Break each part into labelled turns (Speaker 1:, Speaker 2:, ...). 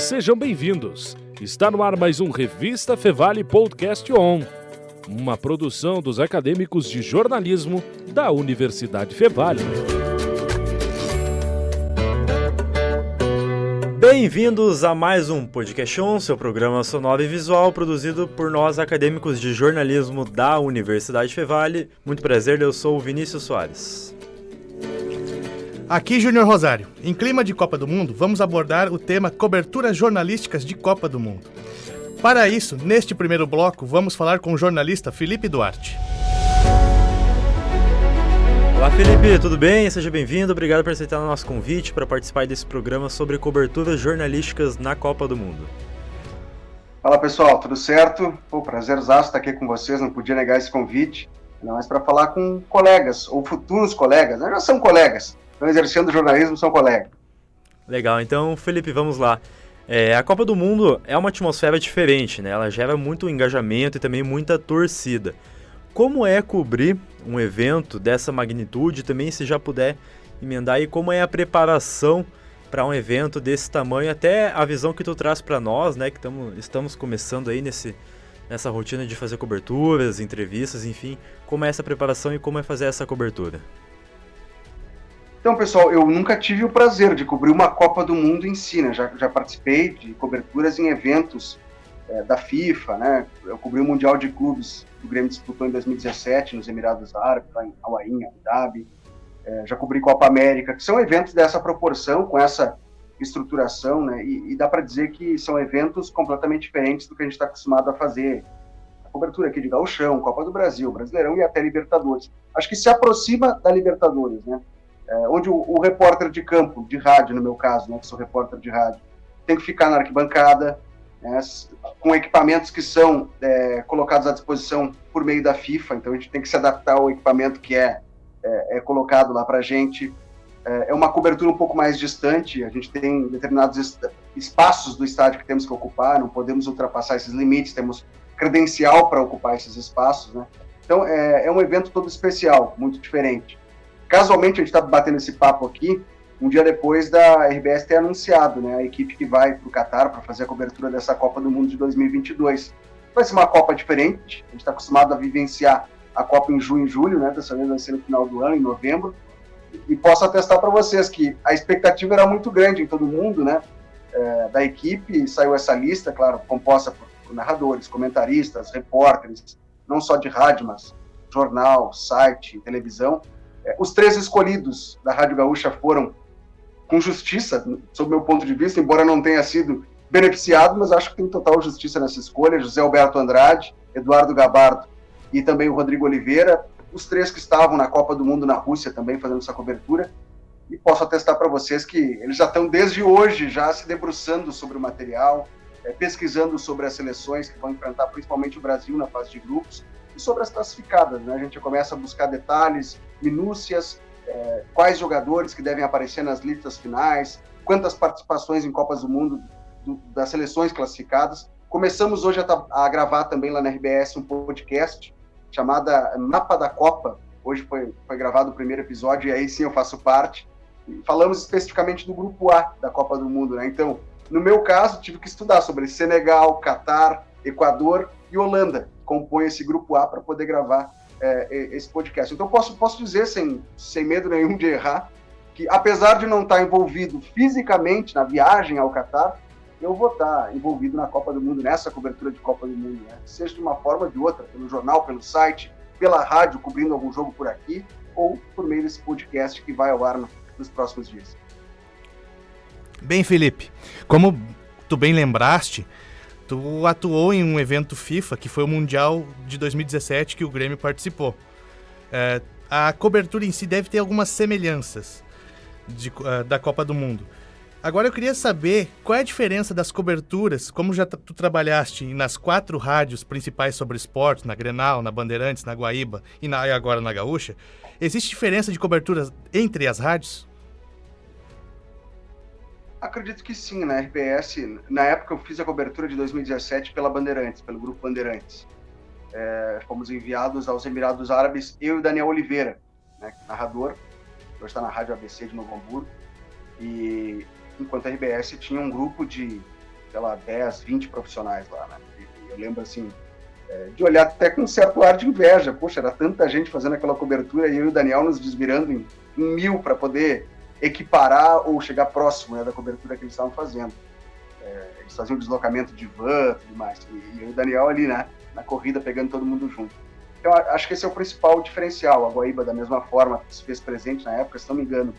Speaker 1: Sejam bem-vindos. Está no ar mais um Revista Fevale Podcast On, uma produção dos acadêmicos de jornalismo da Universidade Fevale.
Speaker 2: Bem-vindos a mais um Podcast On, seu programa sonoro e visual produzido por nós acadêmicos de jornalismo da Universidade Fevale. Muito prazer, eu sou o Vinícius Soares.
Speaker 3: Aqui Júnior Rosário. Em clima de Copa do Mundo, vamos abordar o tema coberturas jornalísticas de Copa do Mundo. Para isso, neste primeiro bloco, vamos falar com o jornalista Felipe Duarte.
Speaker 2: Olá Felipe, tudo bem? Seja bem-vindo, obrigado por aceitar o nosso convite para participar desse programa sobre coberturas jornalísticas na Copa do Mundo.
Speaker 4: Fala pessoal, tudo certo? Prazerzaço estar aqui com vocês, não podia negar esse convite, ainda mais para falar com colegas, ou futuros colegas, já são colegas. Estão exercendo jornalismo, são colegas.
Speaker 2: Legal, então Felipe, vamos lá. A Copa do Mundo é uma atmosfera diferente, né? Ela gera muito engajamento e também muita torcida. Como é cobrir um evento dessa magnitude? Também, se já puder emendar aí, como é a preparação para um evento desse tamanho? Até a visão que tu traz para nós, né? Que estamos começando aí nessa rotina de fazer coberturas, entrevistas, enfim. Como é essa preparação e como é fazer essa cobertura?
Speaker 4: Então, pessoal, eu nunca tive o prazer de cobrir uma Copa do Mundo em si, né? Já participei de coberturas em eventos da FIFA, né? Eu cobri o Mundial de Clubes que o Grêmio disputou em 2017 nos Emirados Árabes, lá em Al-Ain, Abu Dhabi. Já cobri Copa América, que são eventos dessa proporção, com essa estruturação, né? E dá para dizer que são eventos completamente diferentes do que a gente está acostumado a fazer. A cobertura aqui de Gauchão, Copa do Brasil, Brasileirão e até Libertadores. Acho que se aproxima da Libertadores, né? Onde o repórter de campo, de rádio no meu caso, né, que sou repórter de rádio, tem que ficar na arquibancada, né, com equipamentos que são colocados à disposição por meio da FIFA, então a gente tem que se adaptar ao equipamento que é colocado lá para a gente. É uma cobertura um pouco mais distante, a gente tem determinados espaços do estádio que temos que ocupar, não podemos ultrapassar esses limites, temos credencial para ocupar esses espaços, né? Então é um evento todo especial, muito diferente. Casualmente, a gente está batendo esse papo aqui um dia depois da RBS ter anunciado, né, a equipe que vai para o Catar para fazer a cobertura dessa Copa do Mundo de 2022. Vai ser uma Copa diferente, a gente está acostumado a vivenciar a Copa em junho e julho, né, dessa vez vai ser no final do ano, em novembro, e posso atestar para vocês que a expectativa era muito grande em todo mundo, né, da equipe. Saiu essa lista, claro, composta por narradores, comentaristas, repórteres, não só de rádio, mas jornal, site, televisão. Os 3 escolhidos da Rádio Gaúcha foram com justiça, sob meu ponto de vista, embora não tenha sido beneficiado, mas acho que tem total justiça nessa escolha. José Alberto Andrade, Eduardo Gabardo e também o Rodrigo Oliveira, os 3 que estavam na Copa do Mundo na Rússia também fazendo essa cobertura, e posso atestar para vocês que eles já estão desde hoje já se debruçando sobre o material, pesquisando sobre as seleções que vão enfrentar principalmente o Brasil na fase de grupos, e sobre as classificadas, né? A gente começa a buscar detalhes, minúcias, quais jogadores que devem aparecer nas listas finais, quantas participações em Copas do Mundo das seleções classificadas. Começamos hoje a gravar também lá na RBS um podcast chamado Mapa da Copa. Hoje foi gravado o primeiro episódio e aí sim eu faço parte. E falamos especificamente do Grupo A da Copa do Mundo, né? Então, no meu caso, tive que estudar sobre Senegal, Catar, Equador e Holanda, que compõem esse Grupo A para poder gravar esse podcast. Então, posso dizer, sem medo nenhum de errar, que apesar de não estar envolvido fisicamente na viagem ao Catar, eu vou estar envolvido na Copa do Mundo, nessa cobertura de Copa do Mundo, né? Seja de uma forma ou de outra, pelo jornal, pelo site, pela rádio, cobrindo algum jogo por aqui, ou por meio desse podcast que vai ao ar nos próximos dias.
Speaker 3: Bem, Felipe, como tu bem lembraste, tu atuou em um evento FIFA, que foi o Mundial de 2017, que o Grêmio participou. A cobertura em si deve ter algumas semelhanças da Copa do Mundo. Agora eu queria saber qual é a diferença das coberturas, como já tu trabalhaste nas 4 rádios principais sobre esporte, na Grenal, na Bandeirantes, na Guaíba e agora na Gaúcha. Existe diferença de coberturas entre as rádios?
Speaker 4: Acredito que sim, na RBS. Na época eu fiz a cobertura de 2017 pela Bandeirantes, pelo Grupo Bandeirantes. Fomos enviados aos Emirados Árabes, eu e o Daniel Oliveira, né, narrador, hoje está na Rádio ABC de Novo Hamburgo, e enquanto a RBS tinha um grupo de sei lá, 10, 20 profissionais lá, né? E eu lembro, assim, de olhar até com um certo ar de inveja. Poxa, era tanta gente fazendo aquela cobertura e eu e o Daniel nos desvirando em 1000 para poder equiparar ou chegar próximo, né, da cobertura que eles estavam fazendo. Eles faziam deslocamento de van e tudo mais. E eu e o Daniel ali, né, na corrida, pegando todo mundo junto. Então, acho que esse é o principal diferencial. A Guaíba, da mesma forma, se fez presente na época, se não me engano,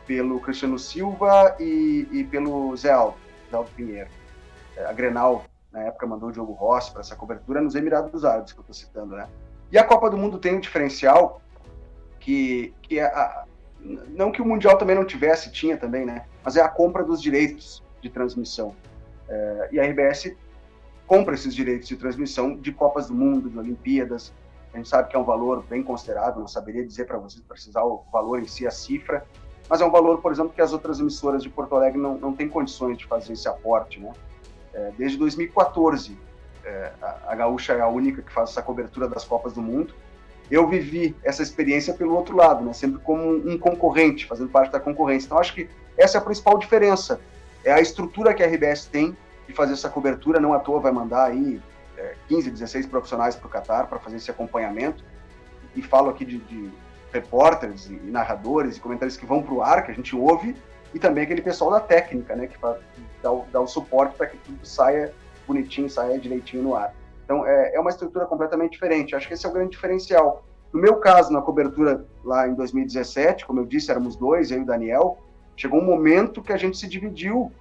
Speaker 4: pelo Cristiano Silva e pelo Zé Aldo Pinheiro. A Grenal, na época, mandou o Diogo Rossi para essa cobertura nos Emirados Árabes, que eu estou citando, né? E a Copa do Mundo tem um diferencial que é não que o Mundial também não tivesse, tinha também, né? Mas é a compra dos direitos de transmissão. E a RBS compra esses direitos de transmissão de Copas do Mundo, de Olimpíadas. A gente sabe que é um valor bem considerável, não saberia dizer para vocês precisar o valor em si, a cifra, mas é um valor, por exemplo, que as outras emissoras de Porto Alegre não têm condições de fazer esse aporte, né? Desde 2014, a Gaúcha é a única que faz essa cobertura das Copas do Mundo. Eu vivi essa experiência pelo outro lado, né? Sempre como um concorrente, fazendo parte da concorrência. Então, acho que essa é a principal diferença. É a estrutura que a RBS tem de fazer essa cobertura. Não à toa vai mandar aí 15, 16 profissionais para o Catar para fazer esse acompanhamento. E falo aqui de repórteres e narradores e comentaristas que vão para o ar, que a gente ouve, e também aquele pessoal da técnica, né, que dá o suporte para que tudo saia bonitinho, saia direitinho no ar. Então, é uma estrutura completamente diferente. Acho que esse é o grande diferencial. No meu caso, na cobertura lá em 2017, como eu disse, éramos dois, eu e o Daniel, chegou um momento que a gente se dividiu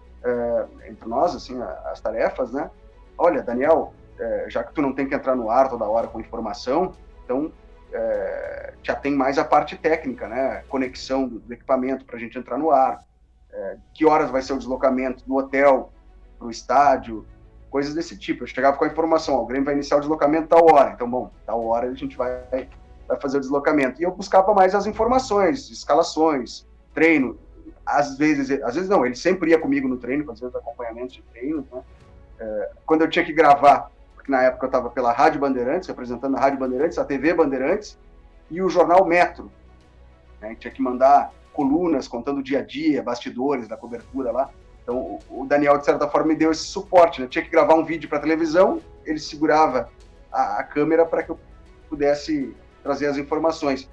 Speaker 4: entre nós, assim, as tarefas, né? Olha, Daniel, já que tu não tem que entrar no ar toda hora com informação, então já tem mais a parte técnica, né? Conexão do equipamento para a gente entrar no ar, que horas vai ser o deslocamento do hotel para o estádio, coisas desse tipo. Eu chegava com a informação, o Grêmio vai iniciar o deslocamento tal hora, então, bom, tal hora a gente vai fazer o deslocamento. E eu buscava mais as informações, escalações, treino. Às vezes não, ele sempre ia comigo no treino, fazendo os acompanhamentos de treino, né? Quando eu tinha que gravar, porque na época eu estava pela Rádio Bandeirantes, representando a Rádio Bandeirantes, a TV Bandeirantes e o jornal Metro, né? Tinha que mandar colunas contando o dia a dia, bastidores da cobertura lá. Então, o Daniel, de certa forma, me deu esse suporte, né? Eu tinha que gravar um vídeo para televisão, ele segurava a câmera para que eu pudesse trazer as informações.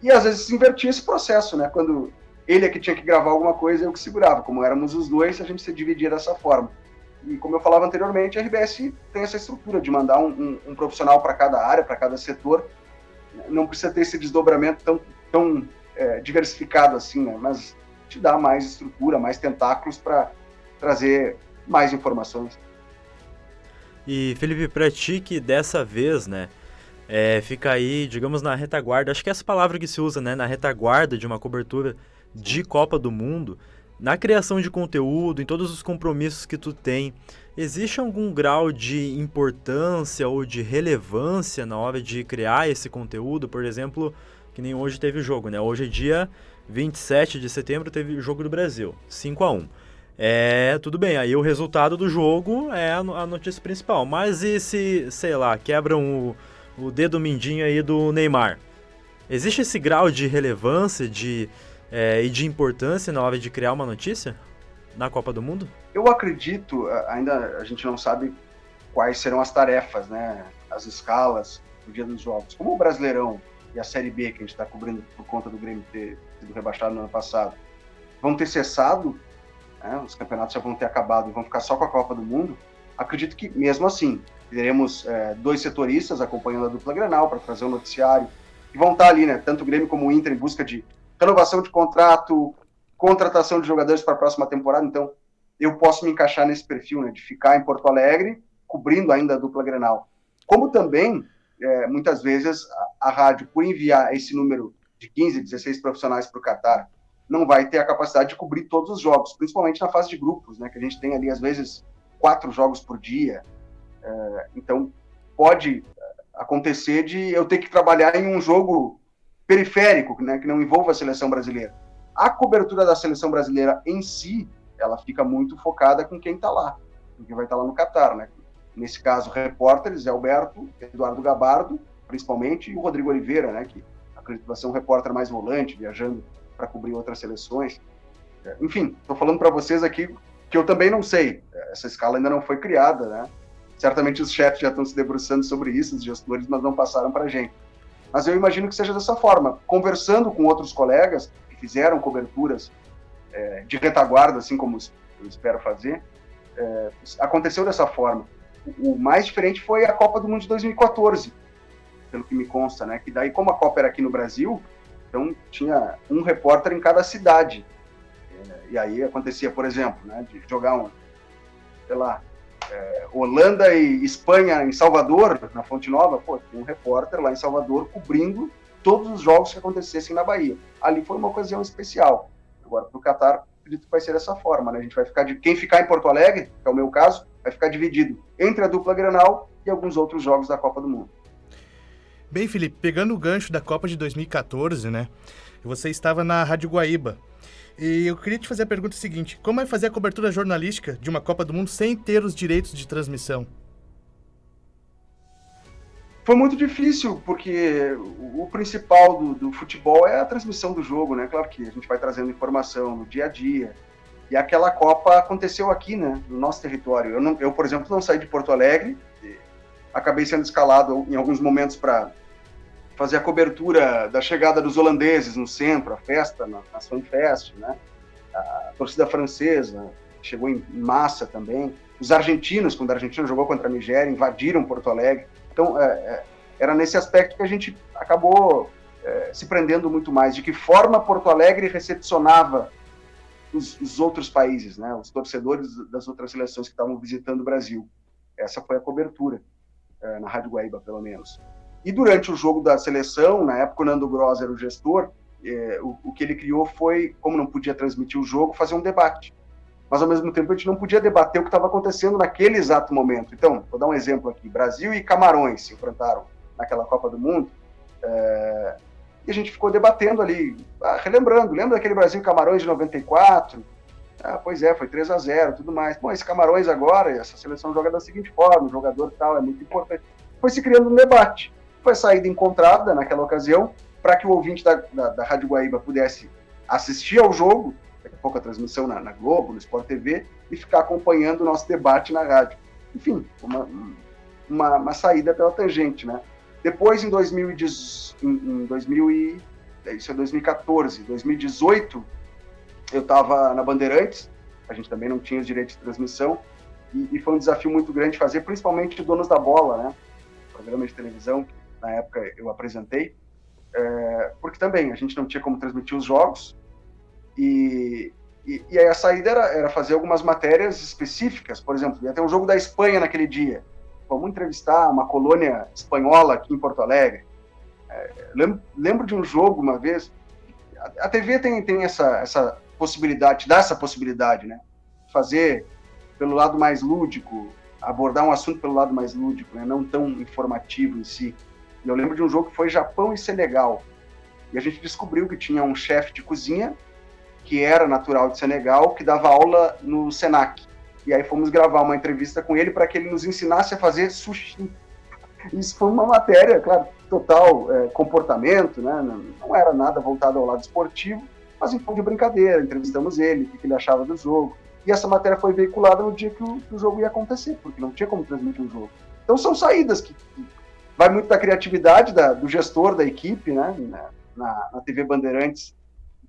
Speaker 4: E, às vezes, se invertia esse processo, né? Quando ele é que tinha que gravar alguma coisa, eu que segurava. Como éramos os dois, a gente se dividia dessa forma. E, como eu falava anteriormente, a RBS tem essa estrutura de mandar um profissional para cada área, para cada setor. Não precisa ter esse desdobramento tão diversificado assim, né? Mas te dá mais estrutura, mais tentáculos para trazer mais informações.
Speaker 2: E, Felipe, pra ti que dessa vez, né, fica aí, digamos, na retaguarda, acho que é essa palavra que se usa, né, na retaguarda de uma cobertura de Copa do Mundo, na criação de conteúdo, em todos os compromissos que tu tem, existe algum grau de importância ou de relevância na hora de criar esse conteúdo? Por exemplo, que nem hoje teve o jogo, né? Hoje é dia 27 de setembro, teve o jogo do Brasil, 5-1. Tudo bem, aí o resultado do jogo é a notícia principal. Mas e se, sei lá, quebram o dedo mindinho aí do Neymar? Existe esse grau de relevância e de importância na hora de criar uma notícia na Copa do Mundo?
Speaker 4: Eu acredito, ainda a gente não sabe quais serão as tarefas, né? As escalas do dia dos jogos. Como o Brasileirão e a Série B, que a gente está cobrindo por conta do Grêmio ter sido rebaixado no ano passado, vão ter cessado, né? Os campeonatos já vão ter acabado e vão ficar só com a Copa do Mundo. Acredito que, mesmo assim, teremos dois setoristas acompanhando a dupla Grenal para trazer o noticiário, e vão estar ali, né? Tanto o Grêmio como o Inter em busca de renovação de contrato, contratação de jogadores para a próxima temporada. Então, eu posso me encaixar nesse perfil, né, de ficar em Porto Alegre, cobrindo ainda a dupla Grenal. Como também, muitas vezes, a rádio, por enviar esse número de 15, 16 profissionais para o Catar, não vai ter a capacidade de cobrir todos os jogos, principalmente na fase de grupos, né, que a gente tem ali, às vezes, 4 jogos por dia. Então, pode acontecer de eu ter que trabalhar em um jogo periférico, né, que não envolva a seleção brasileira. A cobertura da seleção brasileira em si, ela fica muito focada com quem está lá, com quem vai estar lá no Catar, né? Nesse caso, repórteres, Alberto, Eduardo Gabardo, principalmente, e o Rodrigo Oliveira, né, que acredito que vai ser um repórter mais volante, viajando para cobrir outras seleções. Enfim, estou falando para vocês aqui que eu também não sei. Essa escala ainda não foi criada, né? Certamente os chefes já estão se debruçando sobre isso, os gestores, mas não passaram para a gente. Mas eu imagino que seja dessa forma. Conversando com outros colegas que fizeram coberturas de retaguarda, assim como eu espero fazer, aconteceu dessa forma. O mais diferente foi a Copa do Mundo de 2014, pelo que me consta, né? Que daí, como a Copa era aqui no Brasil, então tinha um repórter em cada cidade. E aí acontecia, por exemplo, né, de jogar Holanda e Espanha em Salvador, na Fonte Nova, tinha um repórter lá em Salvador cobrindo todos os jogos que acontecessem na Bahia. Ali foi uma ocasião especial. Agora, para o Catar, acredito que vai ser dessa forma, né? A gente vai ficar quem ficar em Porto Alegre, que é o meu caso, vai ficar dividido entre a dupla Grenal e alguns outros jogos da Copa do Mundo.
Speaker 3: Bem, Felipe, pegando o gancho da Copa de 2014, né? Você estava na Rádio Guaíba. E eu queria te fazer a pergunta seguinte: como é fazer a cobertura jornalística de uma Copa do Mundo sem ter os direitos de transmissão?
Speaker 4: Foi muito difícil, porque o principal do futebol é a transmissão do jogo, né? Claro que a gente vai trazendo informação no dia a dia. E aquela Copa aconteceu aqui, né? No nosso território. Eu, por exemplo, não saí de Porto Alegre. Acabei sendo escalado em alguns momentos para fazer a cobertura da chegada dos holandeses no centro, a festa, na FanFest, né? A torcida francesa chegou em massa também. Os argentinos, quando a Argentina jogou contra a Nigéria, invadiram Porto Alegre. Então, era nesse aspecto que a gente acabou se prendendo muito mais. De que forma Porto Alegre recepcionava os outros países, né? Os torcedores das outras seleções que estavam visitando o Brasil. Essa foi a cobertura, na Rádio Guaíba, pelo menos. E durante o jogo da seleção, na época o Nando Gross era o gestor, o que ele criou foi, como não podia transmitir o jogo, fazer um debate. Mas, ao mesmo tempo, a gente não podia debater o que estava acontecendo naquele exato momento. Então, vou dar um exemplo aqui. Brasil e Camarões se enfrentaram naquela Copa do Mundo, e a gente ficou debatendo ali, relembrando. Lembra daquele Brasil e Camarões de 94? Pois é, foi 3-0, tudo mais. Bom, esse Camarões agora, essa seleção joga da seguinte forma, o jogador tal é muito importante. Foi se criando um debate. Foi a saída encontrada naquela ocasião para que o ouvinte da Rádio Guaíba pudesse assistir ao jogo, daqui a pouco a transmissão na Globo, no Sport TV, e ficar acompanhando o nosso debate na rádio. Enfim, uma saída pela tangente, né? Depois, em 2014, 2018, eu estava na Bandeirantes, a gente também não tinha os direitos de transmissão, e foi um desafio muito grande fazer, principalmente Donos da Bola, né? Programa de televisão, que na época eu apresentei, porque também a gente não tinha como transmitir os jogos, e aí a saída era fazer algumas matérias específicas. Por exemplo, ia ter um jogo da Espanha naquele dia, vamos entrevistar uma colônia espanhola aqui em Porto Alegre. Lembro de um jogo uma vez, a TV tem essa possibilidade, dá essa possibilidade, né? Fazer pelo lado mais lúdico, abordar um assunto pelo lado mais lúdico, né? Não tão informativo em si. E eu lembro de um jogo que foi Japão e Senegal, e a gente descobriu que tinha um chefe de cozinha que era natural de Senegal, que dava aula no Senac. E aí fomos gravar uma entrevista com ele para que ele nos ensinasse a fazer sushi. Isso foi uma matéria, claro, total comportamento, né? Não era nada voltado ao lado esportivo, mas em tom de brincadeira. Entrevistamos ele, o que ele achava do jogo. E essa matéria foi veiculada no dia que o jogo ia acontecer, porque não tinha como transmitir o jogo. Então são saídas que vai muito da criatividade do gestor da equipe, né? Na TV Bandeirantes,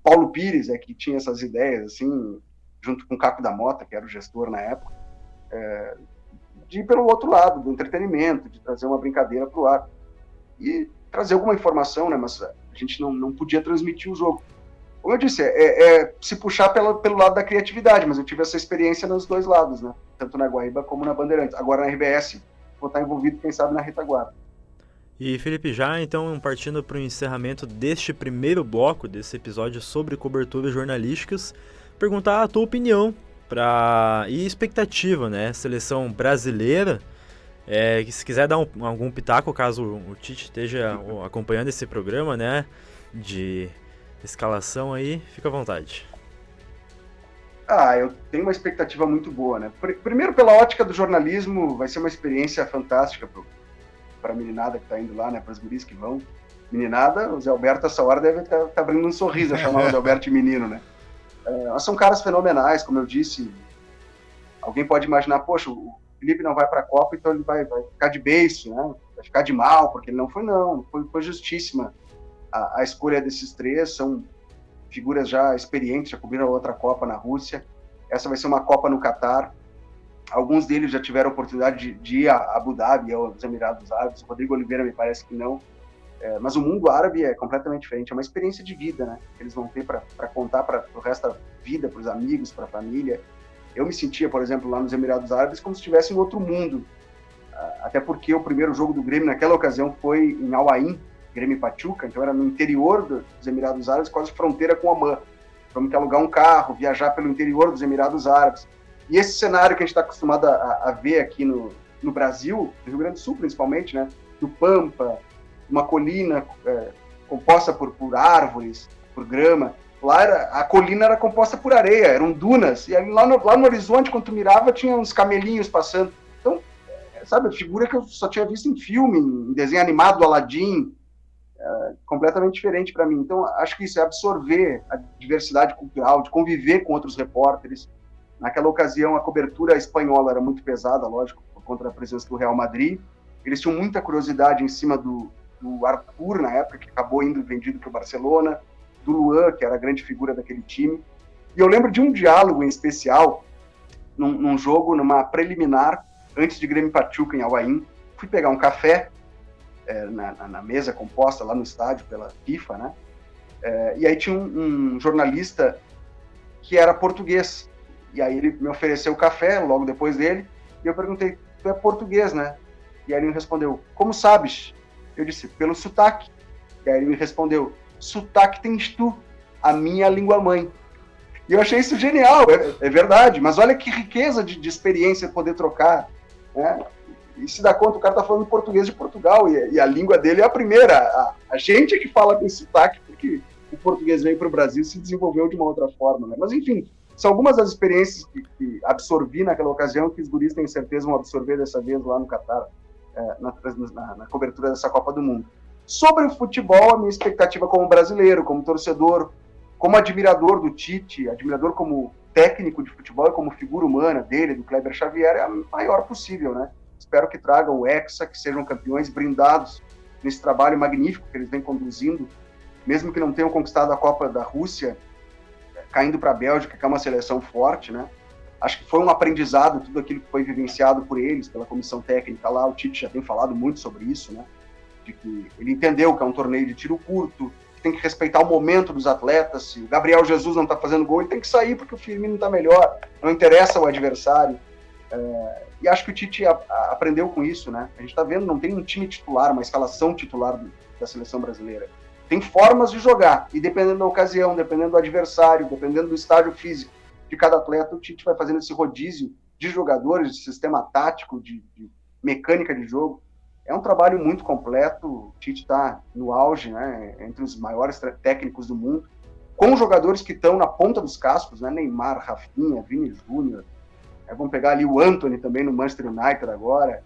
Speaker 4: Paulo Pires que tinha essas ideias, assim, junto com o Caco da Mota, que era o gestor na época, de ir pelo outro lado, do entretenimento, de trazer uma brincadeira para o ar. E trazer alguma informação, né? Mas a gente não podia transmitir o jogo. Como eu disse, se puxar pelo lado da criatividade, mas eu tive essa experiência nos dois lados, né? Tanto na Guaíba como na Bandeirantes. Agora na RBS, vou estar envolvido, quem sabe, na retaguarda.
Speaker 2: E Felipe, já então partindo para o encerramento deste primeiro bloco, desse episódio sobre coberturas jornalísticas, perguntar a tua opinião e expectativa, né? Seleção brasileira, que se quiser dar algum pitaco, caso o Tite esteja acompanhando esse programa, né? De escalação aí, fica à vontade.
Speaker 4: Eu tenho uma expectativa muito boa, né? Primeiro, pela ótica do jornalismo, vai ser uma experiência fantástica para a meninada que está indo lá, né? Para as guris que vão. Meninada, o Zé Alberto, essa hora, deve estar abrindo um sorriso a chamar o Zé Alberto de menino, né? São caras fenomenais, como eu disse. Alguém pode imaginar, poxa, o Felipe não vai para a Copa, então ele vai ficar de beiço, né? Vai ficar de mal, porque ele não foi, não. Foi justíssima a escolha desses três, são figuras já experientes, já cobriram a outra Copa na Rússia. Essa vai ser uma Copa no Catar. Alguns deles já tiveram a oportunidade de ir a Abu Dhabi, aos Emirados Árabes. O Rodrigo Oliveira me parece que não. Mas o mundo árabe é completamente diferente. É uma experiência de vida, né? Que eles vão ter para contar para o resto da vida, para os amigos, para a família. Eu me sentia, por exemplo, lá nos Emirados Árabes como se estivesse em outro mundo. Até porque o primeiro jogo do Grêmio naquela ocasião foi em Al Ain, Grêmio Pachuca, então era no interior dos Emirados Árabes, quase fronteira com Omã. Vamos que alugar um carro, viajar pelo interior dos Emirados Árabes. E esse cenário que a gente está acostumado a ver aqui no Brasil, no Rio Grande do Sul principalmente, né? Do Pampa, uma colina composta por árvores, por grama. Lá a colina era composta por areia, eram dunas. E lá no horizonte, quando tu mirava, tinha uns camelinhos passando. Então, sabe, a figura que eu só tinha visto em filme, em desenho animado do Aladdin, completamente diferente para mim. Então, acho que isso é absorver a diversidade cultural, de conviver com outros repórteres. Naquela ocasião, a cobertura espanhola era muito pesada, lógico, por conta da presença do Real Madrid. Eles tinham muita curiosidade em cima do Arthur, na época, que acabou indo vendido para o Barcelona, do Luan, que era a grande figura daquele time. E eu lembro de um diálogo em especial, num jogo, numa preliminar, antes de Grêmio Pachuca, em Al Ain. Fui pegar um café na mesa composta lá no estádio pela FIFA, né? E aí tinha um jornalista que era português. E aí ele me ofereceu o café logo depois dele, e eu perguntei, tu é português, né? E aí ele me respondeu, como sabes? Eu disse, pelo sotaque. E aí ele me respondeu, sotaque tens tu, a minha língua mãe. E eu achei isso genial, é verdade, mas olha que riqueza de experiência poder trocar, né? E se dá conta, o cara tá falando português de Portugal, e a língua dele é a primeira. A gente é que fala com sotaque, porque o português veio para o Brasil e se desenvolveu de uma outra forma, né? Mas enfim, são algumas das experiências que absorvi naquela ocasião, que os guris têm certeza vão absorver dessa vez lá no Catar, na cobertura dessa Copa do Mundo. Sobre o futebol, a minha expectativa como brasileiro, como torcedor, como admirador do Tite, admirador como técnico de futebol e como figura humana dele, do Kleber Xavier, é a maior possível, né? Espero que tragam o Hexa, que sejam campeões brindados nesse trabalho magnífico que eles vêm conduzindo, mesmo que não tenham conquistado a Copa da Rússia, caindo para a Bélgica, que é uma seleção forte, né? Acho que foi um aprendizado, tudo aquilo que foi vivenciado por eles, pela comissão técnica lá, o Tite já tem falado muito sobre isso, né? De que ele entendeu que é um torneio de tiro curto, que tem que respeitar o momento dos atletas, se o Gabriel Jesus não está fazendo gol, ele tem que sair porque o Firmino está melhor, não interessa o adversário. E acho que o Tite aprendeu com isso, né? A gente está vendo, não tem um time titular, uma escalação titular da seleção brasileira. Tem formas de jogar, e dependendo da ocasião, dependendo do adversário, dependendo do estágio físico de cada atleta, o Tite vai fazendo esse rodízio de jogadores, de sistema tático, de mecânica de jogo. É um trabalho muito completo, o Tite está no auge, né, entre os maiores técnicos do mundo, com jogadores que estão na ponta dos cascos, né, Neymar, Rafinha, Vini Júnior, vamos pegar ali o Antony também no Manchester United agora,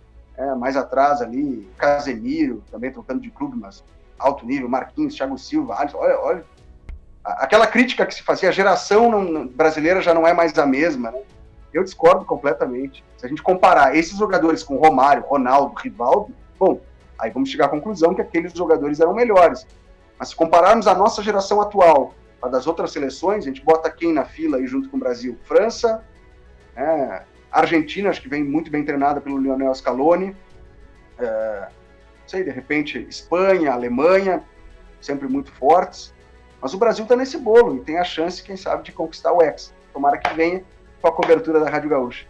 Speaker 4: mais atrás ali, Casemiro, também trocando de clube, mas alto nível, Marquinhos, Thiago Silva, Alisson, olha, aquela crítica que se fazia, a geração brasileira já não é mais a mesma, né? Eu discordo completamente. Se a gente comparar esses jogadores com Romário, Ronaldo, Rivaldo, bom, aí vamos chegar à conclusão que aqueles jogadores eram melhores. Mas se compararmos a nossa geração atual com a das outras seleções, a gente bota quem na fila aí junto com o Brasil? França, Argentina, acho que vem muito bem treinada pelo Lionel Scaloni, não sei, de repente Espanha, Alemanha, sempre muito fortes, mas o Brasil está nesse bolo e tem a chance, quem sabe, de conquistar o Hexa. Tomara que venha com a cobertura da Rádio Gaúcha.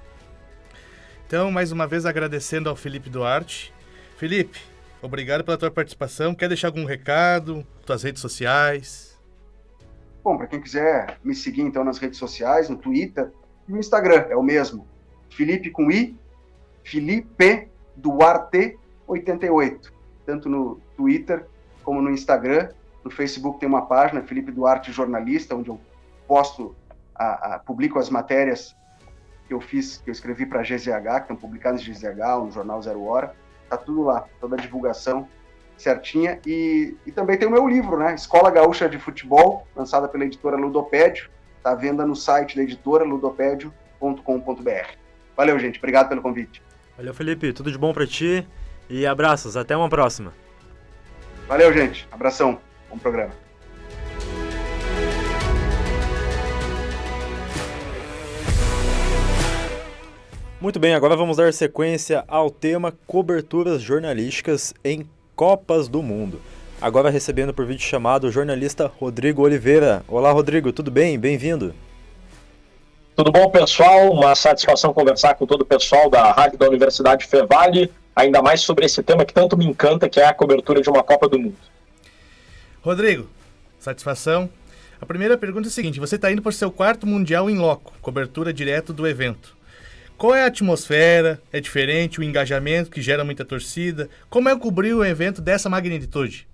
Speaker 3: Então, mais uma vez agradecendo ao Felipe Duarte. Felipe, obrigado pela tua participação. Quer deixar algum recado, tuas redes sociais?
Speaker 4: Bom, para quem quiser me seguir então nas redes sociais, no Twitter e no Instagram, é o mesmo. Felipe com I, Felipe Duarte 88, tanto no Twitter como no Instagram. No Facebook tem uma página, Felipe Duarte Jornalista, onde eu posto, publico as matérias que eu escrevi para a GZH, que estão publicadas no GZH, no Jornal Zero Hora. Tá tudo lá, toda a divulgação certinha. E também tem o meu livro, né? Escola Gaúcha de Futebol, lançada pela editora Ludopédio. Está à venda no site da editora, ludopédio.com.br. Valeu, gente. Obrigado pelo convite.
Speaker 2: Valeu, Felipe. Tudo de bom pra ti e abraços. Até uma próxima.
Speaker 4: Valeu, gente. Abração. Bom programa.
Speaker 2: Muito bem, agora vamos dar sequência ao tema coberturas jornalísticas em Copas do Mundo. Agora recebendo por vídeo chamado o jornalista Rodrigo Oliveira. Olá, Rodrigo, tudo bem? Bem-vindo.
Speaker 5: Tudo bom, pessoal? Uma satisfação conversar com todo o pessoal da Rádio da Universidade Fevale, ainda mais sobre esse tema que tanto me encanta, que é a cobertura de uma Copa do Mundo.
Speaker 3: Rodrigo, satisfação. A primeira pergunta é a seguinte: você está indo para o seu 4º Mundial em loco, cobertura direto do evento. Qual é a atmosfera? É diferente o engajamento que gera muita torcida? Como é cobrir um evento dessa magnitude?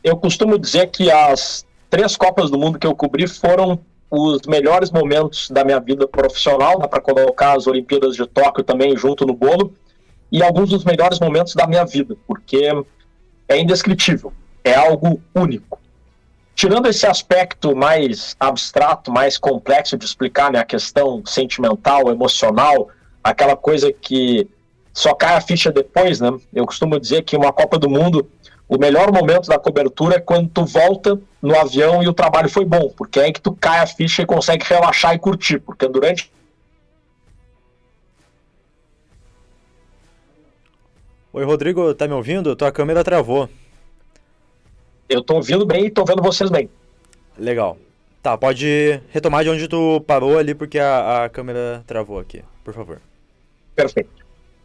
Speaker 5: Eu costumo dizer que as 3 Copas do Mundo que eu cobri foram os melhores momentos da minha vida profissional. Dá para colocar as Olimpíadas de Tóquio também junto no bolo. E alguns dos melhores momentos da minha vida, porque é indescritível, é algo único. Tirando esse aspecto mais abstrato, mais complexo de explicar, né, a questão sentimental, emocional, aquela coisa que só cai a ficha depois, né? Eu costumo dizer que uma Copa do Mundo, o melhor momento da cobertura é quando tu volta no avião e o trabalho foi bom, porque é aí que tu cai a ficha e consegue relaxar e curtir, porque durante...
Speaker 2: Oi, Rodrigo, tá me ouvindo? Tua câmera travou.
Speaker 5: Eu tô ouvindo bem e tô vendo vocês bem.
Speaker 2: Legal. Tá, pode retomar de onde tu parou ali, porque a câmera travou aqui, por favor.
Speaker 5: Perfeito.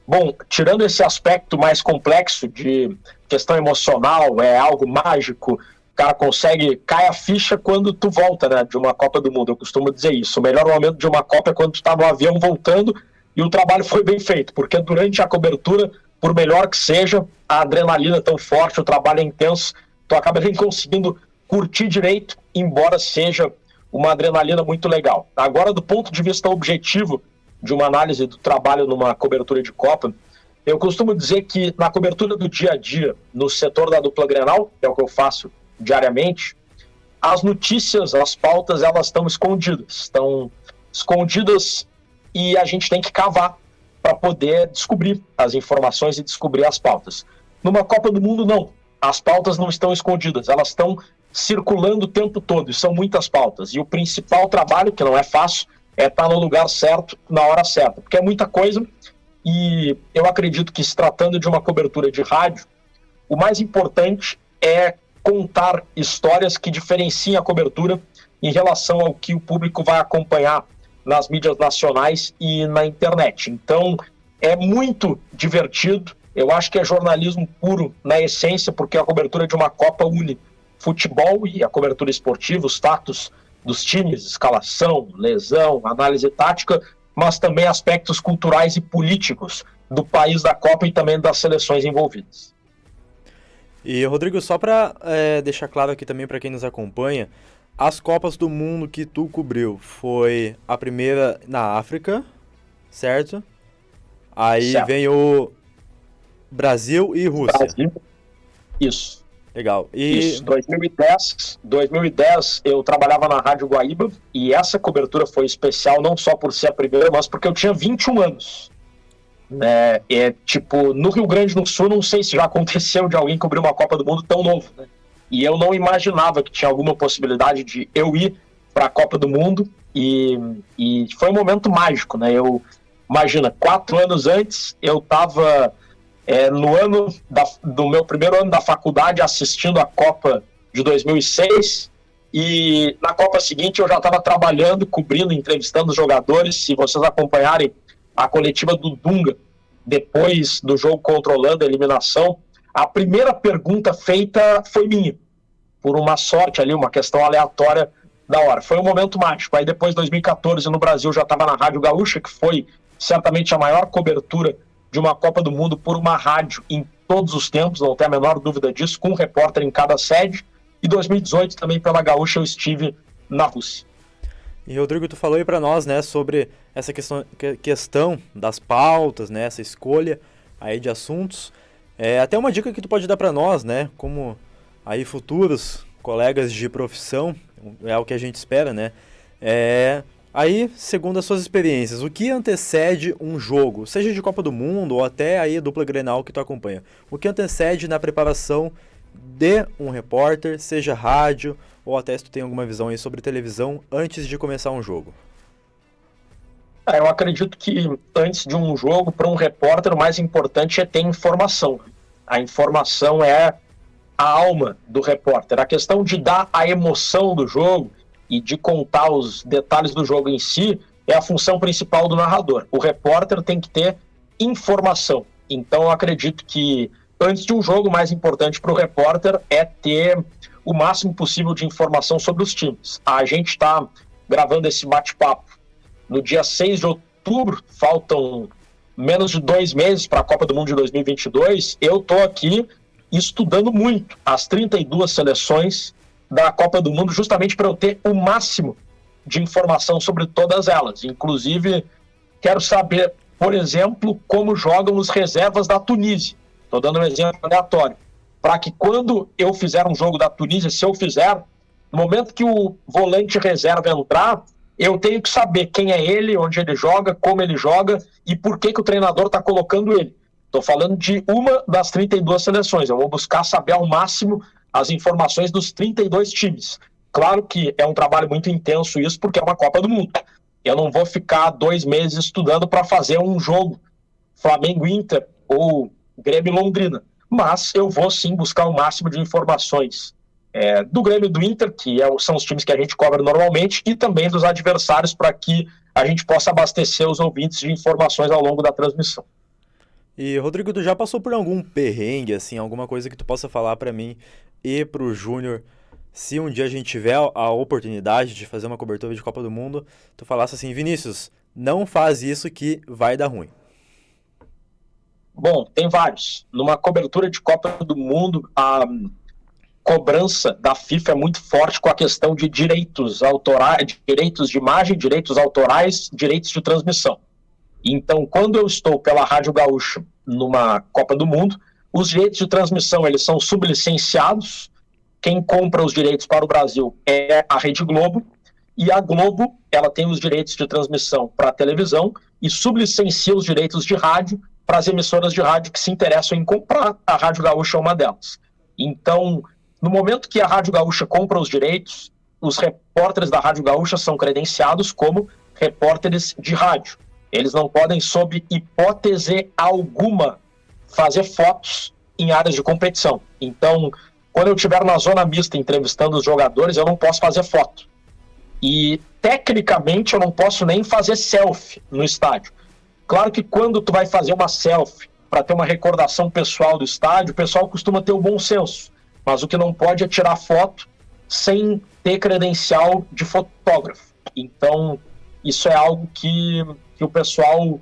Speaker 5: Bom, tirando esse aspecto mais complexo de questão emocional, é algo mágico, o cara cai a ficha quando tu volta, né, de uma Copa do Mundo. Eu costumo dizer isso. O melhor momento de uma Copa é quando tu tá no avião voltando e o trabalho foi bem feito, porque durante a cobertura, por melhor que seja, a adrenalina é tão forte, o trabalho é intenso, tu acaba nem conseguindo curtir direito, embora seja uma adrenalina muito legal. Agora, do ponto de vista objetivo de uma análise do trabalho numa cobertura de Copa, eu costumo dizer que na cobertura do dia a dia, no setor da dupla Grenal, que é o que eu faço diariamente, as notícias, as pautas, elas estão escondidas e a gente tem que cavar para poder descobrir as informações e descobrir as pautas. Numa Copa do Mundo, não. As pautas não estão escondidas, elas estão circulando o tempo todo, e são muitas pautas. E o principal trabalho, que não é fácil, é estar no lugar certo, na hora certa, porque é muita coisa, e eu acredito que, se tratando de uma cobertura de rádio, o mais importante é contar histórias que diferenciem a cobertura em relação ao que o público vai acompanhar nas mídias nacionais e na internet. Então, é muito divertido. Eu acho que é jornalismo puro na essência, porque a cobertura de uma Copa une futebol e a cobertura esportiva, os status dos times, escalação, lesão, análise tática, mas também aspectos culturais e políticos do país da Copa e também das seleções envolvidas.
Speaker 2: E, Rodrigo, só para deixar claro aqui também para quem nos acompanha, as Copas do Mundo que tu cobriu foi a primeira na África, certo? Aí
Speaker 5: Certo.
Speaker 2: vem o Brasil e Rússia.
Speaker 5: Brasil. Isso.
Speaker 2: Legal.
Speaker 5: Isso. 2010 eu trabalhava na Rádio Guaíba e essa cobertura foi especial não só por ser a primeira, mas porque eu tinha 21 anos. No Rio Grande do Sul, não sei se já aconteceu de alguém cobrir uma Copa do Mundo tão novo, né? E eu não imaginava que tinha alguma possibilidade de eu ir para a Copa do Mundo e foi um momento mágico, né? Imagina, 4 anos antes eu estava no meu primeiro ano da faculdade assistindo a Copa de 2006 e na Copa seguinte eu já estava trabalhando, cobrindo, entrevistando os jogadores. Se vocês acompanharem a coletiva do Dunga depois do jogo contra a Holanda, a eliminação, a primeira pergunta feita foi minha, por uma sorte ali, uma questão aleatória da hora. Foi um momento mágico. Aí depois, 2014, no Brasil, já estava na Rádio Gaúcha, que foi certamente a maior cobertura de uma Copa do Mundo por uma rádio em todos os tempos, não tem a menor dúvida disso, com um repórter em cada sede. E 2018, também pela Gaúcha, eu estive na Rússia.
Speaker 2: E, Rodrigo, tu falou aí para nós, né, sobre essa questão das pautas, né, essa escolha aí de assuntos. Até uma dica que tu pode dar para nós, né, como aí futuros colegas de profissão, é o que a gente espera, né, Aí, segundo as suas experiências, o que antecede um jogo, seja de Copa do Mundo ou até aí a dupla Grenal que tu acompanha? O que antecede na preparação de um repórter, seja rádio ou até se tu tem alguma visão aí sobre televisão antes de começar um jogo?
Speaker 5: Eu acredito que antes de um jogo, para um repórter, o mais importante é ter informação. A informação é a alma do repórter. A questão de dar a emoção do jogo e de contar os detalhes do jogo em si é a função principal do narrador. O repórter tem que ter informação. Então eu acredito que antes de um jogo, o mais importante para o repórter é ter o máximo possível de informação sobre os times. A gente está gravando esse bate-papo no dia 6 de outubro, faltam menos de 2 meses para a Copa do Mundo de 2022. Eu estou aqui estudando muito as 32 seleções da Copa do Mundo, justamente para eu ter o máximo de informação sobre todas elas. Inclusive, quero saber, por exemplo, como jogam os reservas da Tunísia. Estou dando um exemplo aleatório. Para que quando eu fizer um jogo da Tunísia, se eu fizer, no momento que o volante reserva entrar, eu tenho que saber quem é ele, onde ele joga, como ele joga e por que o treinador está colocando ele. Estou falando de uma das 32 seleções. Eu vou buscar saber ao máximo as informações dos 32 times. Claro que é um trabalho muito intenso isso, porque é uma Copa do Mundo. Eu não vou ficar 2 meses estudando para fazer um jogo Flamengo-Inter ou Grêmio-Londrina. Mas eu vou sim buscar o máximo de informações do Grêmio e do Inter, que são os times que a gente cobre normalmente, e também dos adversários, para que a gente possa abastecer os ouvintes de informações ao longo da transmissão.
Speaker 2: E, Rodrigo, tu já passou por algum perrengue, assim, alguma coisa que tu possa falar para mim e pro Júnior, se um dia a gente tiver a oportunidade de fazer uma cobertura de Copa do Mundo, tu falasse assim, Vinícius, não faz isso que vai dar ruim.
Speaker 5: Bom, tem vários. Numa cobertura de Copa do Mundo, a cobrança da FIFA é muito forte com a questão de direitos autorais, direitos de imagem, direitos autorais, direitos de transmissão. Então, quando eu estou pela Rádio Gaúcha numa Copa do Mundo, os direitos de transmissão eles são sublicenciados. Quem compra os direitos para o Brasil é a Rede Globo, e a Globo ela tem os direitos de transmissão para a televisão e sublicencia os direitos de rádio para as emissoras de rádio que se interessam em comprar. A Rádio Gaúcha é uma delas. Então, no momento que a Rádio Gaúcha compra os direitos, os repórteres da Rádio Gaúcha são credenciados como repórteres de rádio. Eles não podem, sob hipótese alguma, fazer fotos em áreas de competição. Então, quando eu estiver na zona mista entrevistando os jogadores, eu não posso fazer foto. E, tecnicamente, eu não posso nem fazer selfie no estádio. Claro que quando tu vai fazer uma selfie para ter uma recordação pessoal do estádio, o pessoal costuma ter o bom senso. Mas o que não pode é tirar foto sem ter credencial de fotógrafo. Então, isso é algo que o pessoal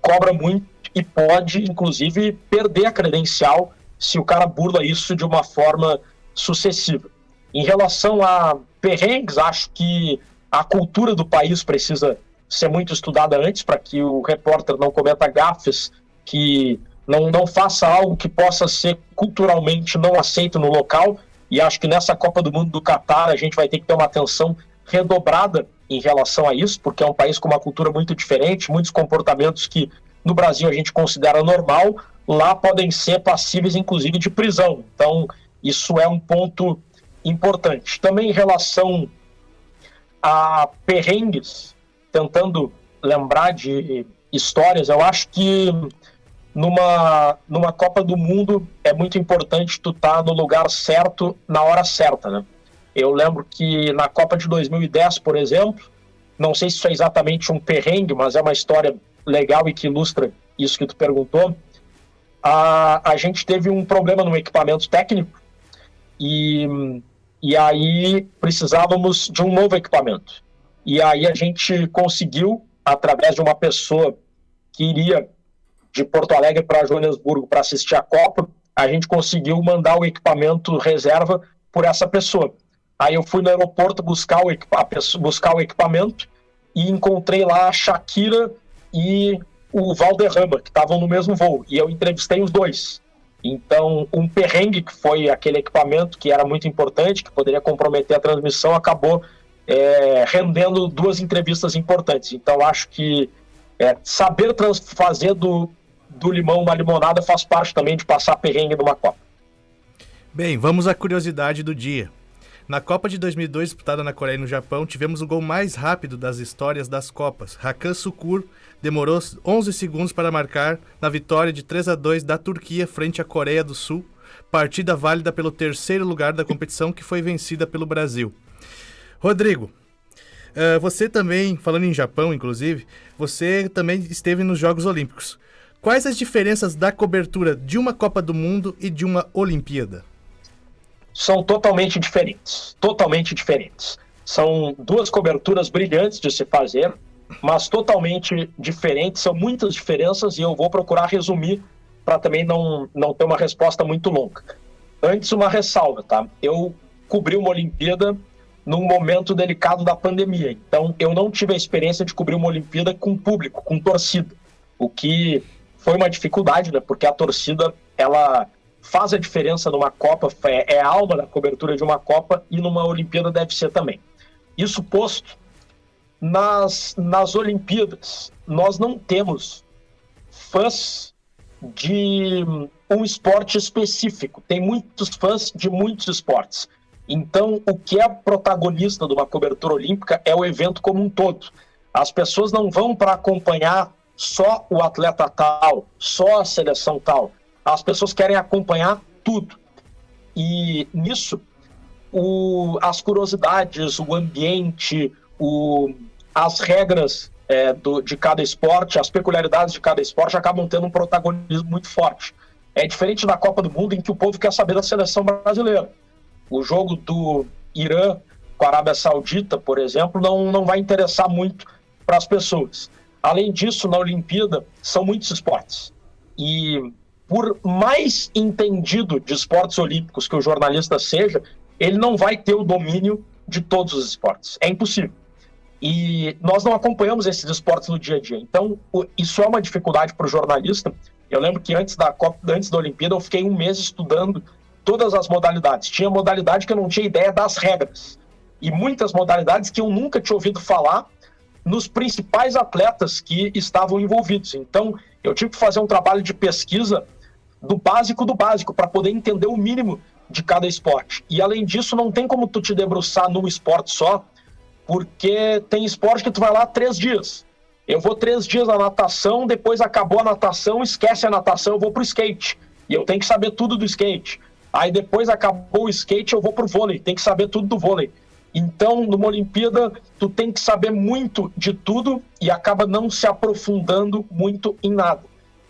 Speaker 5: cobra muito e pode, inclusive, perder a credencial se o cara burla isso de uma forma sucessiva. Em relação a perrengues, acho que a cultura do país precisa ser muito estudada antes para que o repórter não cometa gafes, que não faça algo que possa ser culturalmente não aceito no local. E acho que nessa Copa do Mundo do Catar a gente vai ter que ter uma atenção redobrada em relação a isso, porque é um país com uma cultura muito diferente, muitos comportamentos que no Brasil a gente considera normal, lá podem ser passíveis inclusive de prisão. Então isso é um ponto importante. Também em relação a perrengues, tentando lembrar de histórias, eu acho que numa Copa do Mundo é muito importante tu estar no lugar certo, na hora certa, né? Eu lembro que na Copa de 2010, por exemplo, não sei se isso é exatamente um perrengue, mas é uma história legal e que ilustra isso que tu perguntou. A gente teve um problema no equipamento técnico e aí precisávamos de um novo equipamento. E aí a gente conseguiu, através de uma pessoa que iria de Porto Alegre para Joanesburgo para assistir a Copa, a gente conseguiu mandar o equipamento reserva por essa pessoa. Aí eu fui no aeroporto buscar o equipamento e encontrei lá a Shakira e o Valderrama, que estavam no mesmo voo, e eu entrevistei os dois. Então, um perrengue que foi aquele equipamento que era muito importante, que poderia comprometer a transmissão, acabou rendendo 2 entrevistas importantes. Então, acho que saber fazer do limão uma limonada faz parte também de passar perrengue numa Copa.
Speaker 3: Bem, vamos à curiosidade do dia. Na Copa de 2002, disputada na Coreia e no Japão, tivemos o gol mais rápido das histórias das Copas. Hakan Şükür demorou 11 segundos para marcar na vitória de 3-2 da Turquia frente à Coreia do Sul, partida válida pelo 3º lugar da competição, que foi vencida pelo Brasil. Rodrigo, você também, falando em Japão inclusive, você também esteve nos Jogos Olímpicos. Quais as diferenças da cobertura de uma Copa do Mundo e de uma Olimpíada?
Speaker 5: São totalmente diferentes. São 2 coberturas brilhantes de se fazer, mas totalmente diferentes. São muitas diferenças e eu vou procurar resumir para também não ter uma resposta muito longa. Antes, uma ressalva, tá? Eu cobri uma Olimpíada num momento delicado da pandemia. Então, eu não tive a experiência de cobrir uma Olimpíada com público, com torcida. O que foi uma dificuldade, né? Porque a torcida, ela faz a diferença numa Copa, é a alma da cobertura de uma Copa, e numa Olimpíada deve ser também. Isso posto, nas Olimpíadas, nós não temos fãs de um esporte específico. Tem muitos fãs de muitos esportes. Então, o que é protagonista de uma cobertura olímpica é o evento como um todo. As pessoas não vão para acompanhar só o atleta tal, só a seleção tal. As pessoas querem acompanhar tudo. E nisso, as curiosidades, o ambiente, as regras de cada esporte, as peculiaridades de cada esporte acabam tendo um protagonismo muito forte. É diferente da Copa do Mundo, em que o povo quer saber da seleção brasileira. O jogo do Irã com a Arábia Saudita, por exemplo, não vai interessar muito para as pessoas. Além disso, na Olimpíada, são muitos esportes. E por mais entendido de esportes olímpicos que o jornalista seja, ele não vai ter o domínio de todos os esportes. É impossível. E nós não acompanhamos esses esportes no dia a dia. Então, isso é uma dificuldade para o jornalista. Eu lembro que antes da Olimpíada, eu fiquei 1 mês estudando todas as modalidades. Tinha modalidade que eu não tinha ideia das regras. E muitas modalidades que eu nunca tinha ouvido falar nos principais atletas que estavam envolvidos. Então, eu tive que fazer um trabalho de pesquisa do básico para poder entender o mínimo de cada esporte. E, além disso, não tem como tu te debruçar num esporte só, porque tem esporte que tu vai lá 3 dias. Eu vou 3 dias na natação, depois acabou a natação, esquece a natação, eu vou pro skate. E eu tenho que saber tudo do skate. Aí depois acabou o skate, eu vou pro vôlei, tem que saber tudo do vôlei. Então, numa Olimpíada, tu tem que saber muito de tudo e acaba não se aprofundando muito em nada.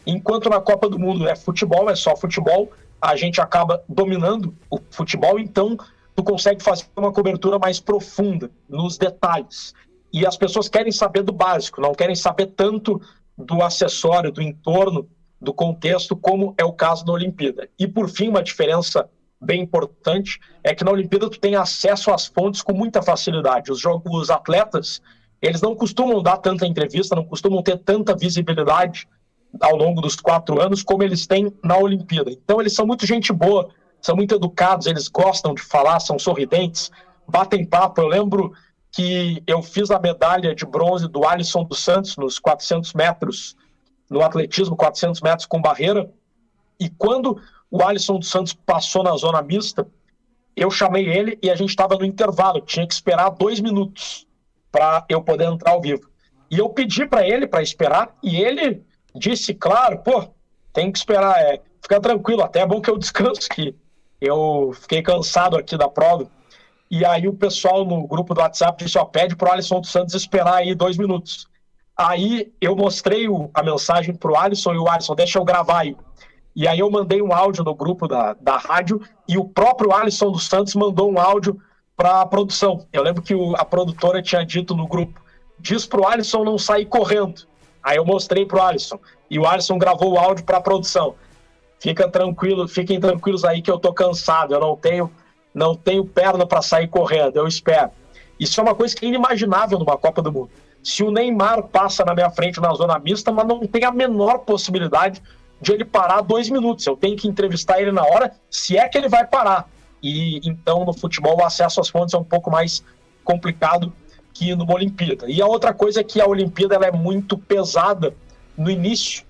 Speaker 5: Enquanto na Copa do Mundo é futebol, é só futebol, a gente acaba dominando o futebol, então tu consegue fazer uma cobertura mais profunda nos detalhes. E as pessoas querem saber do básico, não querem saber tanto do acessório, do entorno, do contexto, como é o caso da Olimpíada. E, por fim, uma diferença bem importante é que na Olimpíada tu tem acesso às fontes com muita facilidade. Os atletas, eles não costumam dar tanta entrevista, não costumam ter tanta visibilidade ao longo dos 4 anos como eles têm na Olimpíada. Então eles são muito gente boa, são muito educados, eles gostam de falar, são sorridentes, batem papo. Eu lembro que eu fiz a medalha de bronze do Alisson dos Santos nos 400 metros, no atletismo 400 metros com barreira, e quando o Alisson dos Santos passou na zona mista, eu chamei ele e a gente estava no intervalo, tinha que esperar 2 minutos para eu poder entrar ao vivo. E eu pedi para ele para esperar, e ele disse, claro, tem que esperar, fica tranquilo, até é bom que eu descanso, que eu fiquei cansado aqui da prova. E aí o pessoal no grupo do WhatsApp disse, pede pro Alisson dos Santos esperar aí 2 minutos. Aí eu mostrei a mensagem pro Alisson, e o Alisson, deixa eu gravar aí. E aí eu mandei um áudio no grupo da rádio, e o próprio Alisson dos Santos mandou um áudio para a produção. Eu lembro que a produtora tinha dito no grupo, diz pro Alisson não sair correndo. Aí eu mostrei pro Alisson, e o Alisson gravou o áudio para a produção. Fiquem tranquilos aí que eu tô cansado, eu não tenho perna para sair correndo, eu espero. Isso é uma coisa que é inimaginável numa Copa do Mundo. Se o Neymar passa na minha frente na zona mista, mas não tem a menor possibilidade de ele parar 2 minutos. Eu tenho que entrevistar ele na hora, se é que ele vai parar. E então no futebol o acesso às fontes é um pouco mais complicado que ir numa Olimpíada. E a outra coisa é que a Olimpíada ela é muito pesada no início,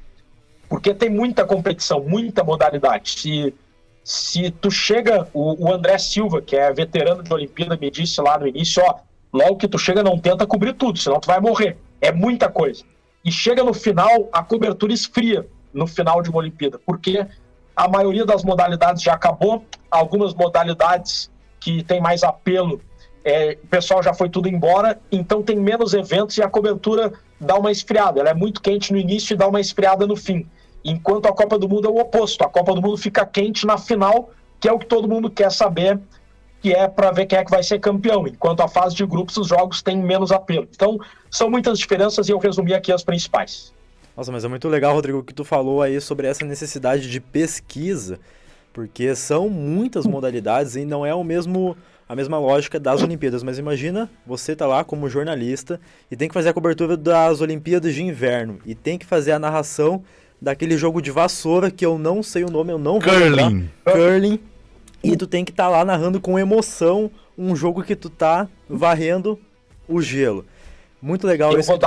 Speaker 5: porque tem muita competição, muita modalidade. Se tu chega, o André Silva, que é veterano de Olimpíada, me disse lá no início, logo que tu chega não tenta cobrir tudo, senão tu vai morrer. É muita coisa. E chega no final, a cobertura esfria no final de uma Olimpíada, porque a maioria das modalidades já acabou, algumas modalidades que tem mais apelo, o pessoal já foi tudo embora, então tem menos eventos e a cobertura dá uma esfriada. Ela é muito quente no início e dá uma esfriada no fim. Enquanto a Copa do Mundo é o oposto. A Copa do Mundo fica quente na final, que é o que todo mundo quer saber, que é para ver quem é que vai ser campeão. Enquanto a fase de grupos, os jogos têm menos apelo. Então, são muitas diferenças e eu resumi aqui as principais.
Speaker 2: Nossa, mas é muito legal, Rodrigo, que tu falou aí sobre essa necessidade de pesquisa, porque são muitas modalidades e não é a mesma lógica das Olimpíadas. Mas imagina, você tá lá como jornalista e tem que fazer a cobertura das Olimpíadas de inverno e tem que fazer a narração daquele jogo de vassoura que eu não sei o nome, eu não vou lembrar. Curling. E tu tem que estar lá narrando com emoção um jogo que tu tá varrendo o gelo. Muito legal isso.
Speaker 5: Eu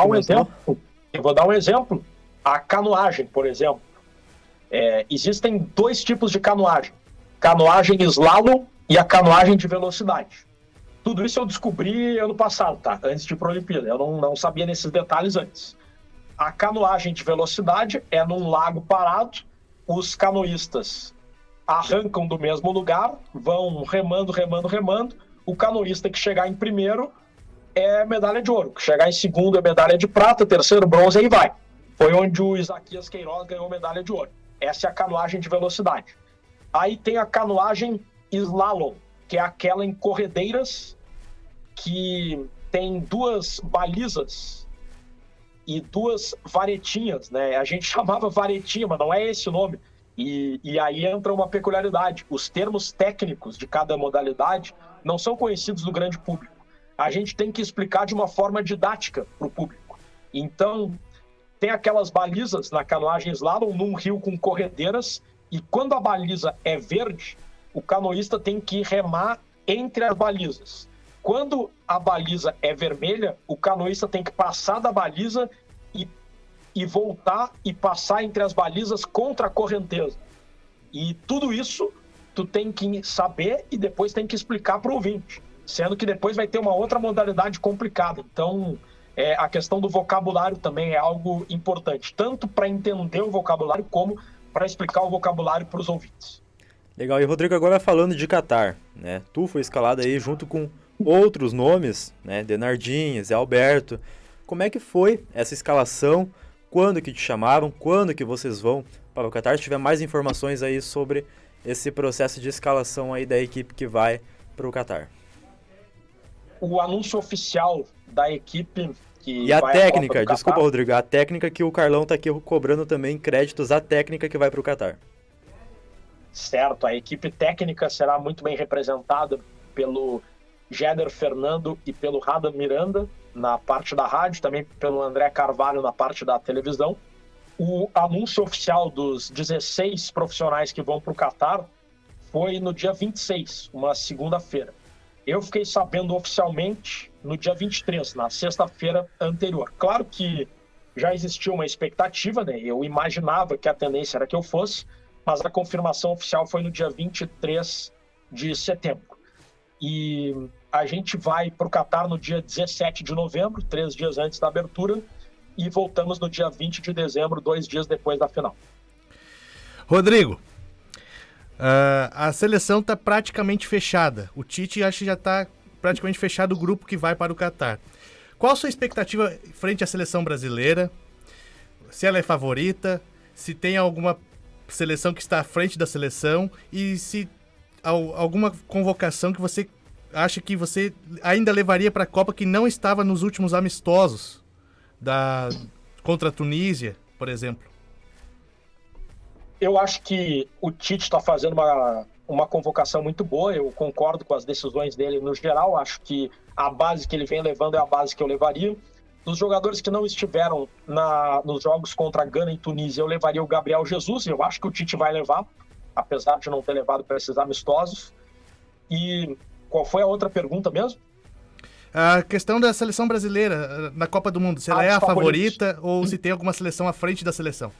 Speaker 5: vou dar um exemplo. A canoagem, por exemplo. Existem 2 tipos de canoagem. Canoagem slalom e a canoagem de velocidade. Tudo isso eu descobri ano passado, tá? Antes de ir para a Olimpíada. Eu não sabia nesses detalhes antes. A canoagem de velocidade é num lago parado, os canoístas arrancam do mesmo lugar, vão remando, o canoísta que chegar em primeiro é medalha de ouro, que chegar em segundo é medalha de prata, terceiro bronze, aí vai. Foi onde o Isaquias Queiroz ganhou medalha de ouro. Essa é a canoagem de velocidade. Aí tem a canoagem slalom, que é aquela em corredeiras que tem 2 balizas e 2 varetinhas, né? A gente chamava varetinha, mas não é esse o nome. E aí entra uma peculiaridade. Os termos técnicos de cada modalidade não são conhecidos do grande público. A gente tem que explicar de uma forma didática para o público. Então, tem aquelas balizas na canoagem slalom, num rio com corredeiras, e quando a baliza é verde, o canoísta tem que remar entre as balizas. Quando a baliza é vermelha, o canoísta tem que passar da baliza e voltar e passar entre as balizas contra a correnteza. E tudo isso tu tem que saber e depois tem que explicar para o ouvinte, sendo que depois vai ter uma outra modalidade complicada. Então, a questão do vocabulário também é algo importante, tanto para entender o vocabulário como para explicar o vocabulário para os ouvintes.
Speaker 2: Legal. E, Rodrigo, agora falando de Catar, né? Tu foi escalado aí junto com outros nomes, né? Denardinho, Zé Alberto. Como é que foi essa escalação? Quando que te chamaram? Quando que vocês vão para o Catar? Se tiver mais informações aí sobre esse processo de escalação aí da equipe que vai para o Catar.
Speaker 5: O anúncio oficial da equipe que
Speaker 2: e a
Speaker 5: vai
Speaker 2: técnica,
Speaker 5: à Copa do
Speaker 2: desculpa,
Speaker 5: Catar,
Speaker 2: Rodrigo, a técnica que o Carlão tá aqui cobrando também créditos à técnica que vai para o Catar.
Speaker 5: Certo, a equipe técnica será muito bem representada pelo Jéder Fernando e pelo Radam Miranda na parte da rádio, também pelo André Carvalho na parte da televisão. O anúncio oficial dos 16 profissionais que vão para o Catar foi no dia 26, uma segunda-feira. Eu fiquei sabendo oficialmente no dia 23, na sexta-feira anterior. Claro que já existia uma expectativa, né? Eu imaginava que a tendência era que eu fosse, mas a confirmação oficial foi no dia 23 de setembro. E a gente vai para o Catar no dia 17 de novembro, 3 dias antes da abertura, e voltamos no dia 20 de dezembro, 2 dias depois da final.
Speaker 3: Rodrigo, a seleção está praticamente fechada. O Tite acho que já está praticamente fechado o grupo que vai para o Catar. Qual a sua expectativa frente à seleção brasileira? Se ela é favorita? Se tem alguma seleção que está à frente da seleção? E se alguma convocação que você acha que você ainda levaria para a Copa que não estava nos últimos amistosos contra a Tunísia, por exemplo?
Speaker 5: Eu acho que o Tite está fazendo uma convocação muito boa, eu concordo com as decisões dele no geral, acho que a base que ele vem levando é a base que eu levaria. Dos jogadores que não estiveram nos jogos contra a Gana e Tunísia, eu levaria o Gabriel Jesus, eu acho que o Tite vai levar, apesar de não ter levado para esses amistosos. E qual foi a outra pergunta mesmo?
Speaker 3: A questão da seleção brasileira na Copa do Mundo, se ela é a favorita ou se tem alguma seleção à frente da seleção?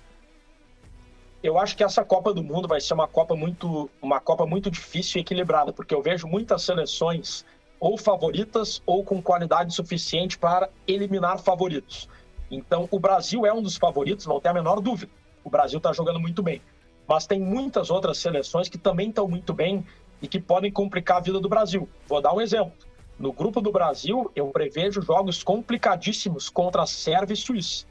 Speaker 5: Eu acho que essa Copa do Mundo vai ser uma Copa muito difícil e equilibrada, porque eu vejo muitas seleções ou favoritas ou com qualidade suficiente para eliminar favoritos. Então, o Brasil é um dos favoritos, não tem a menor dúvida. O Brasil está jogando muito bem. Mas tem muitas outras seleções que também estão muito bem e que podem complicar a vida do Brasil. Vou dar um exemplo. No grupo do Brasil, eu prevejo jogos complicadíssimos contra a Sérvia e Suíça.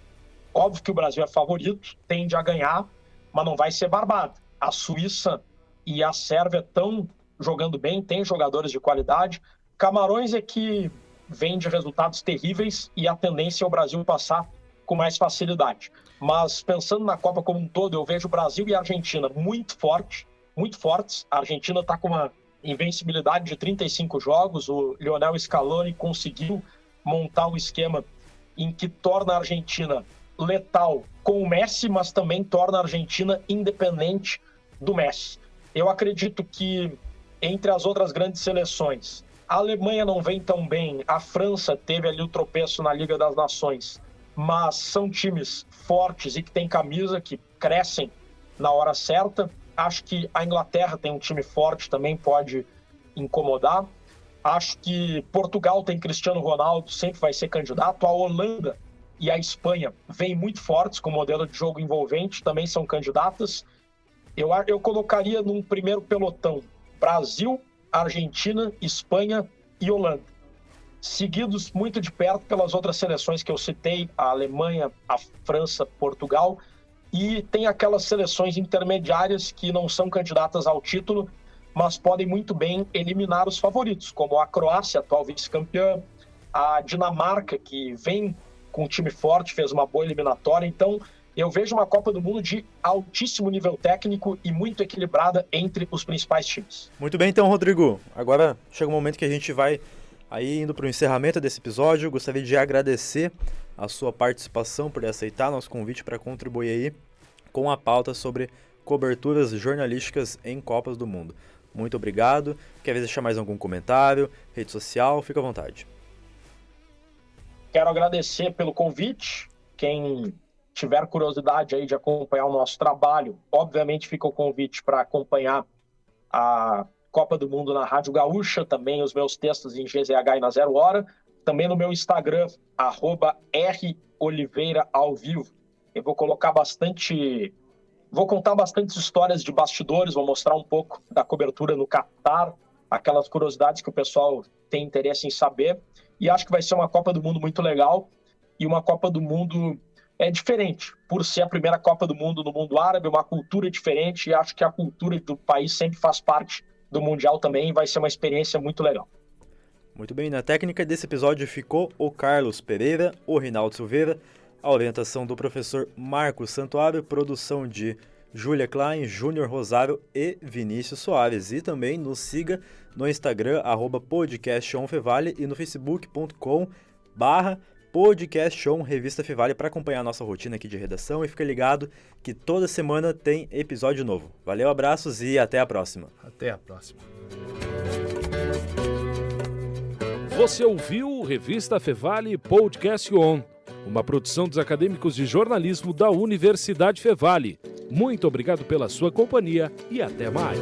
Speaker 5: Óbvio que o Brasil é favorito, tende a ganhar, mas não vai ser barbado. A Suíça e a Sérvia estão jogando bem, tem jogadores de qualidade. Camarões é que vem de resultados terríveis e a tendência é o Brasil passar com mais facilidade. Mas pensando na Copa como um todo, eu vejo o Brasil e a Argentina muito fortes. A Argentina está com uma invencibilidade de 35 jogos. O Lionel Scaloni conseguiu montar um esquema em que torna a Argentina letal com o Messi, mas também torna a Argentina independente do Messi. Eu acredito que entre as outras grandes seleções, a Alemanha não vem tão bem, a França teve ali o tropeço na Liga das Nações, mas são times fortes e que têm camisa, que crescem na hora certa. Acho que a Inglaterra tem um time forte, também pode incomodar. Acho que Portugal tem Cristiano Ronaldo, sempre vai ser candidato. A Holanda e a Espanha vêm muito fortes, com modelo de jogo envolvente, também são candidatas. Eu colocaria num primeiro pelotão Brasil, Argentina, Espanha e Holanda, seguidos muito de perto pelas outras seleções que eu citei, a Alemanha, a França, Portugal, e tem aquelas seleções intermediárias que não são candidatas ao título, mas podem muito bem eliminar os favoritos, como a Croácia, atual vice-campeã, a Dinamarca, que vem com um time forte, fez uma boa eliminatória. Então, eu vejo uma Copa do Mundo de altíssimo nível técnico e muito equilibrada entre os principais times.
Speaker 2: Muito bem, então, Rodrigo. Agora chega o momento que a gente vai aí indo para o encerramento desse episódio. Gostaria de agradecer a sua participação por aceitar nosso convite para contribuir aí com a pauta sobre coberturas jornalísticas em Copas do Mundo. Muito obrigado. Quer deixar mais algum comentário, rede social? Fica à vontade.
Speaker 5: Quero agradecer pelo convite. Quem tiver curiosidade aí de acompanhar o nosso trabalho, obviamente fica o convite para acompanhar a Copa do Mundo na Rádio Gaúcha, também os meus textos em GZH e na Zero Hora, também no meu Instagram, @roliveiraalvivo. Eu vou contar bastante histórias de bastidores, vou mostrar um pouco da cobertura no Catar, aquelas curiosidades que o pessoal tem interesse em saber, e acho que vai ser uma Copa do Mundo muito legal, e uma Copa do Mundo diferente, por ser a primeira Copa do Mundo no mundo árabe, uma cultura diferente, e acho que a cultura do país sempre faz parte do Mundial também, e vai ser uma experiência muito legal.
Speaker 2: Muito bem, na técnica desse episódio ficou o Carlos Pereira, o Reinaldo Silveira, a orientação do professor Marcos Santuário, produção de Júlia Klein, Júnior Rosário e Vinícius Soares. E também nos siga no Instagram, @podcastonfevale e no facebook.com/podcaston Revista Fevale para acompanhar a nossa rotina aqui de redação e fica ligado que toda semana tem episódio novo. Valeu, abraços e até a próxima.
Speaker 3: Até a próxima.
Speaker 1: Você ouviu o Revista Fevale Podcast On, uma produção dos acadêmicos de jornalismo da Universidade Fevale. Muito obrigado pela sua companhia e até mais.